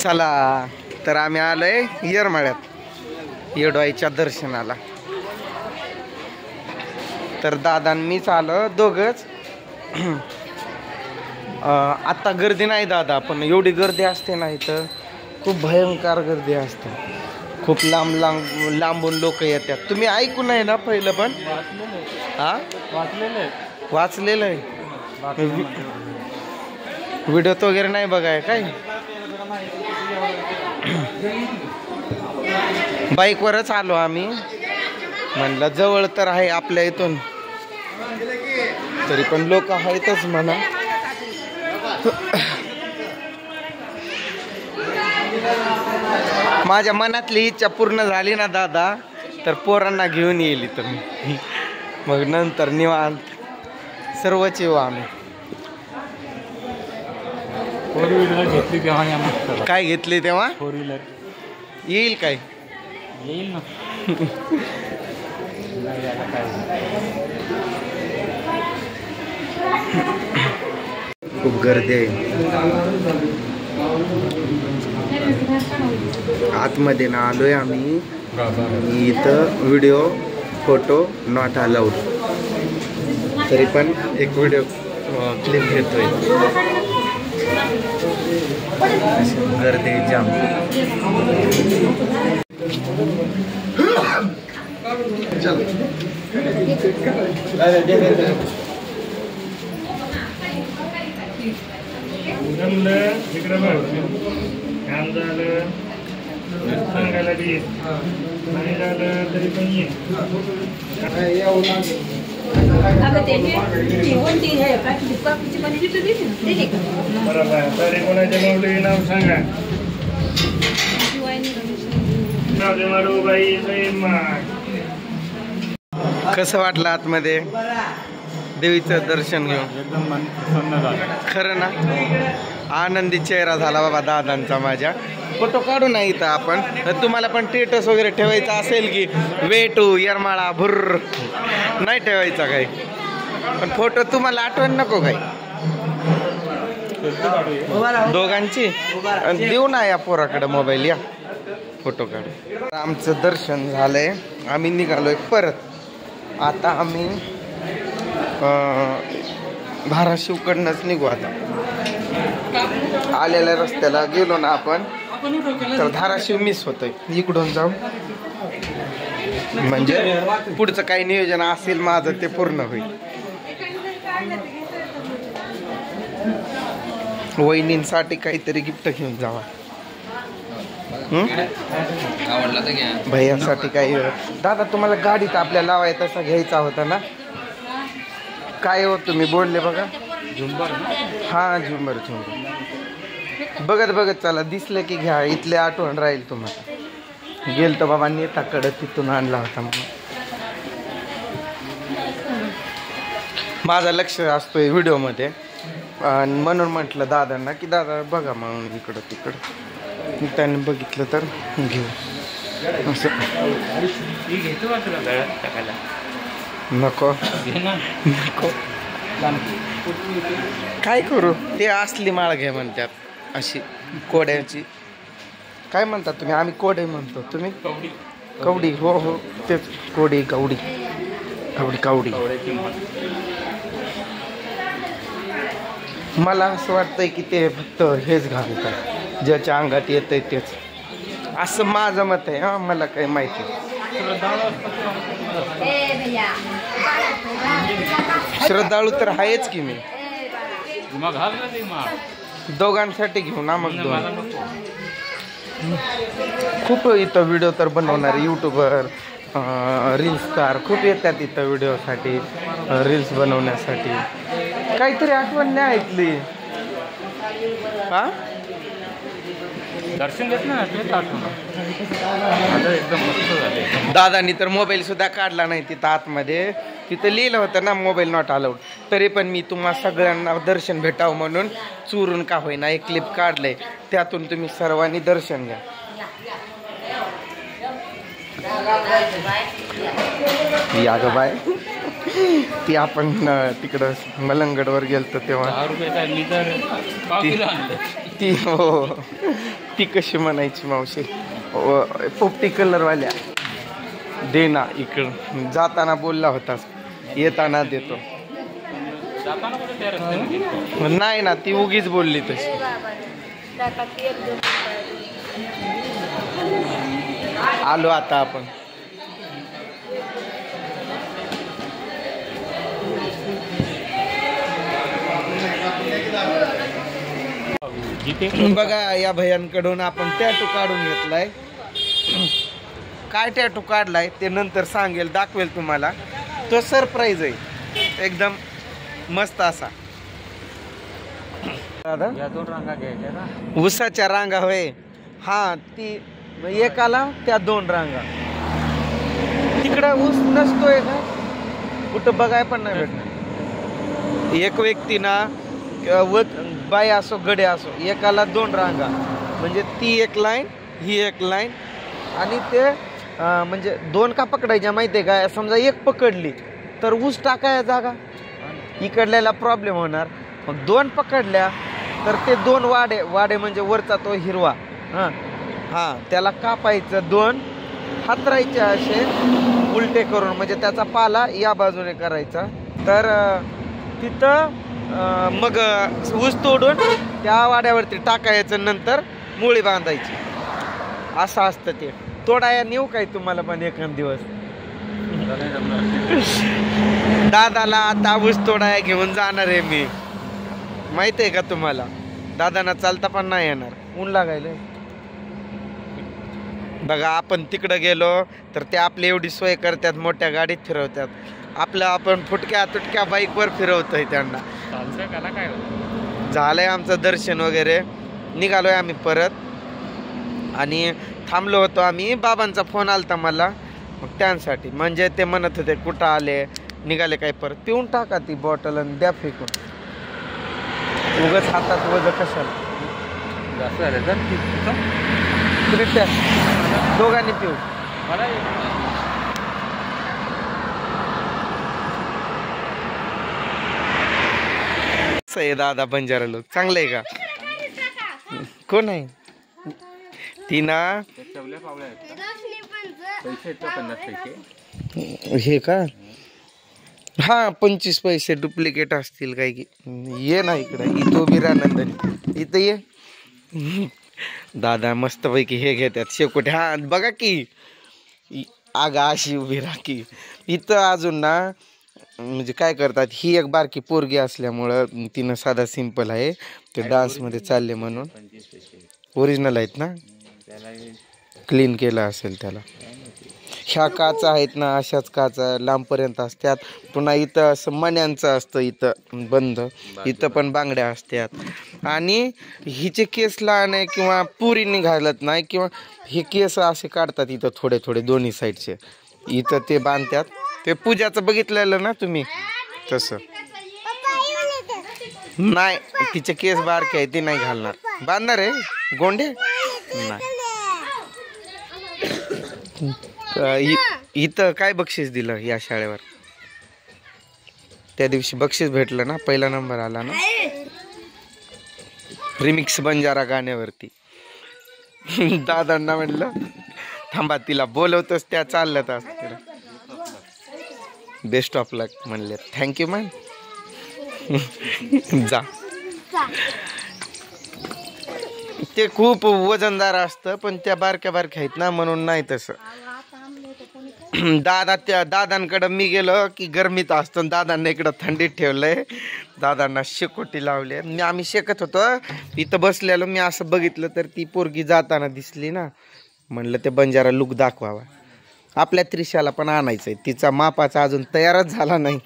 चला तर आम्ही आलोय येरमाळ्यात येडवाईच्या दर्शनाला. तर दादा मीच आलो दोघच. आता गर्दी नाही दादा, पण एवढी गर्दी असते ना इथं, खूप भयंकर गर्दी असते. खूप लांबून लोक येतात. तुम्ही ऐकून आहे ना पहिलं पण? हा वाचलेलं आहे. व्हिडिओत वगैरे नाही बघाय काय? बाईकवरच आलो आम्ही, म्हणलं जवळ तर आहे आपल्या इथून, तरी पण लोक आहेतच म्हणा. माझ्या मनातली इच्छा पूर्ण झाली ना दादा, तर पोरांना घेऊन येईल इथं मी. मग नंतर निवांत सर्वच येऊ आम्ही. फोर व्हीलर घेतली तेव्हा. काय घेतली तेव्हा? फोर व्हीलर येईल काय? येईल ना. खूप गर्दी आहे आतमध्ये ना आलोय आम्ही. इथं व्हिडिओ फोटो नॉट अलाउड, तरी पण एक व्हिडिओ क्लिप घेतोय. गर्दी जाम. सांगायला बी नाही झालं तरी पण ये. बरोबर. तरी कोणाच्या माऊली नाव सांगा. कसं वाटलं आतमध्ये देवीचं दर्शन घेऊन? एकदम मन प्रसन्न झालं. खरं ना, आनंदी चेहरा झाला बाबा दादांचा माझ्या. फोटो काढू ना इथं आपण. तुम्हाला पण स्टेटस वगैरे ठेवायचा असेल की वे टू येरमाळा भुर्र, नाही ठेवायचा काही, पण फोटो तुम्हाला आठवण नको काही दोघांची? देऊ ना या पोराकडे मोबाईल, या फोटो काढू. आमचं दर्शन झालंय, आम्ही निघालोय परत. आता आम्ही धाराशिवकडनंच निघू. आता आलेल्या रस्त्याला गेलो ना आपण, तर धाराशिव मिस होतोय. इकडून जाऊ म्हणजे पुढचं काही नियोजन असेल माझं ते पूर्ण होईल. वहिनींसाठी काहीतरी गिफ्ट घेऊन जावा. भैयासाठी काही. दादा तुम्हाला गाडीत आपल्या लावाय तसा घ्यायचा होता ना? काय हो तुम्ही बोलले बघा. झुंबर. हा झुंबर झुंबर. बघत बघत चला, दिसलं की घ्या. इथले आठवण राहील तुम्हाला. गेल तर बाबा नेताकडं, तिथून आणला होता म्हणून. माझं लक्ष असतोय व्हिडिओमध्ये, म्हणून म्हटलं दादांना की दादा बघा म्हणून इकडं तिकडं. त्याने बघितलं तर घेऊ असं. नको नको, काय करू? ते असली माळ घ्या म्हणतात, अशी कोड्याची. काय म्हणतात तुम्ही? आम्ही कोडे म्हणतो, तुम्ही कवडी. हो हो तेच, कोडी कवडी कवडी कवडी. मला असं वाटतंय की ते फक्त हेच घालतात, ज्याच्या अंगात येतंय तेच, असं माझं मत आहे. हा, मला काही माहिती. श्रद्धाळू तर आहेच की मी. दोघांसाठी घेऊ ना मग दोन. खूप इथं व्हिडिओ तर बनवणार यूट्यूबर, रील्स स्टार खूप येतात इथं व्हिडिओसाठी, रील्स बनवण्यासाठी. काहीतरी आठवण नाही ऐकली. हा, दर्शन घेत ना एकदम मस्त झाले. दादानी तर मोबाईल सुद्धा काढला नाही तिथं आतमध्ये. तिथं लिहिलं होतं ना मोबाईल नॉट अलाउड, तरी पण मी तुम्हा सगळ्यांना दर्शन भेटावं म्हणून चुरून का होईना एक क्लिप काढलंय. त्यातून तुम्ही सर्वांनी दर्शन घ्या. या ग बाय, ती आपण तिकडं मलंगडवर गेलतो तेव्हा ती. हो ती कशी म्हणायची मावशी पोपटी कलरवाल्या दे ना इकडं. जाताना बोलला होतास येताना देतो. नाही ना ती उगीच बोलली तशी. आलो आता आपण. बघा या भैयांकडून आपण टॅटू काढून घेतलाय. काय टॅटू काढलाय ते नंतर सांगेल, दाखवेल तुम्हाला. तो सरप्राईज आहे एकदम मस्त असा. दादा या 2 रांगा घ्यायच्या ना. ऊसाच्या रांगा होय. हा ती एकाला त्या 2 रांगा. तिकडं ऊस नसतोय का कुठं बघाय पण नाही भेटणार. एक व्यक्ती ना बाई असो गडे असो एकाला 2 रांगा म्हणजे ती एक लाईन ही एक लाईन. आणि ते म्हणजे 2 का पकडायच्या माहितीये का. समजा एक पकडली तर ऊस टाकायला जागा इकडल्याला प्रॉब्लेम होणार. मग 2 पकडल्या तर ते 2 वाडे म्हणजे वरचा तो हिरवा हा त्याला कापायचं. 2 हातरायचे असे उलटे करून म्हणजे त्याचा पाला या बाजूने करायचा. तर तिथं मग ऊस तोडून त्या वाड्यावरती टाकायचं. नंतर मुळी बांधायची. असं असतं ते. तोडाया नेऊ काय तुम्हाला पण एखाद दिवस. दादाला आता ऊस तोडाया घेऊन जाणार आहे मी. माहित आहे का तुम्हाला. दादांना चालता पण नाही येणार ऊन लागायला. बघा आपण तिकडं गेलो तर ते आपली एवढी सोय करतात, मोठ्या गाडीत फिरवतात. आपलं आपण फुटक्या तुटक्या बाईकवर फिरवतोय त्यांना. झालंय आमचं दर्शन वगैरे. निघालोय आम्ही परत. आणि थांबलो होतो आम्ही. बाबांचा फोन आलता मला मग त्यांसाठी. म्हणजे ते म्हणत होते कुठं आले निघाले काय परत. पिऊन टाका ती बॉटल आणि द्या फेकून. उगाच हातात वज कशाला. दोघांनी पिऊ. दादा बंजारा लोक चांगलं आहे का. कोण आहे ती ना. हे का. हा 25 पैसे डुप्लिकेट असतील काय की. ये ना इकडं. इथं उभी राहा नंदनी. इथं ये. दादा मस्तपैकी हे घेतात शेकोटे. हा बघा की आगा अशी उभी राहा की. इथं अजून ना म्हणजे काय करतात. ही एक बारकी पोरगी असल्यामुळं तिनं साधा सिंपल आहे. ते डान्समध्ये चालले म्हणून. ओरिजिनल आहेत ना. क्लीन केलं असेल त्याला. ह्या काचा आहेत ना अशाच काचा लांबपर्यंत असतात. पुन्हा इथं असं मण्यांचं असतं इथं बंद. इथं पण बांगड्या असतात. आणि हिचे केस लहान आहे किंवा पुरी घालत नाही किंवा हे केस असे काढतात इथं थोडे थोडे दोन्ही साईडचे. इथं ते बांधतात. ते पूजाचं बघितलेलं ना तुम्ही तसं. नाही तिचे केस बारके आहे ते नाही घालणार. बांधणार आहे गोंडे नाही. इथं काय बक्षीस दिलं या शाळेवर. त्या दिवशी बक्षीस भेटलं ना. पहिला नंबर आला ना रिमिक्स बंजारा गाण्यावरती. दादांना म्हणलं थांबा तिला बोलवतोच त्या चालल्यात असं. बेस्ट ऑफ लक म्हणले. Thank you ma'am. जा. ते खूप वजनदार असतं पण त्या बारक्या बारक्या आहेत ना म्हणून नाही तसं. त्या दादांकडं मी गेलो की गरमीत असतं. दादांना इकडं थंडीत ठेवलंय. दादांना शेकोटी लावले. आम्ही शेकत होतो इथं बसलेलो. मी असं बघितलं तर ती पोरगी जाताना दिसली ना. म्हणलं ते बंजारा लुक दाखवावा. आपल्या त्रिशाला पण आणायचंय. तिचा मापाचा अजून तयारच झाला नाही.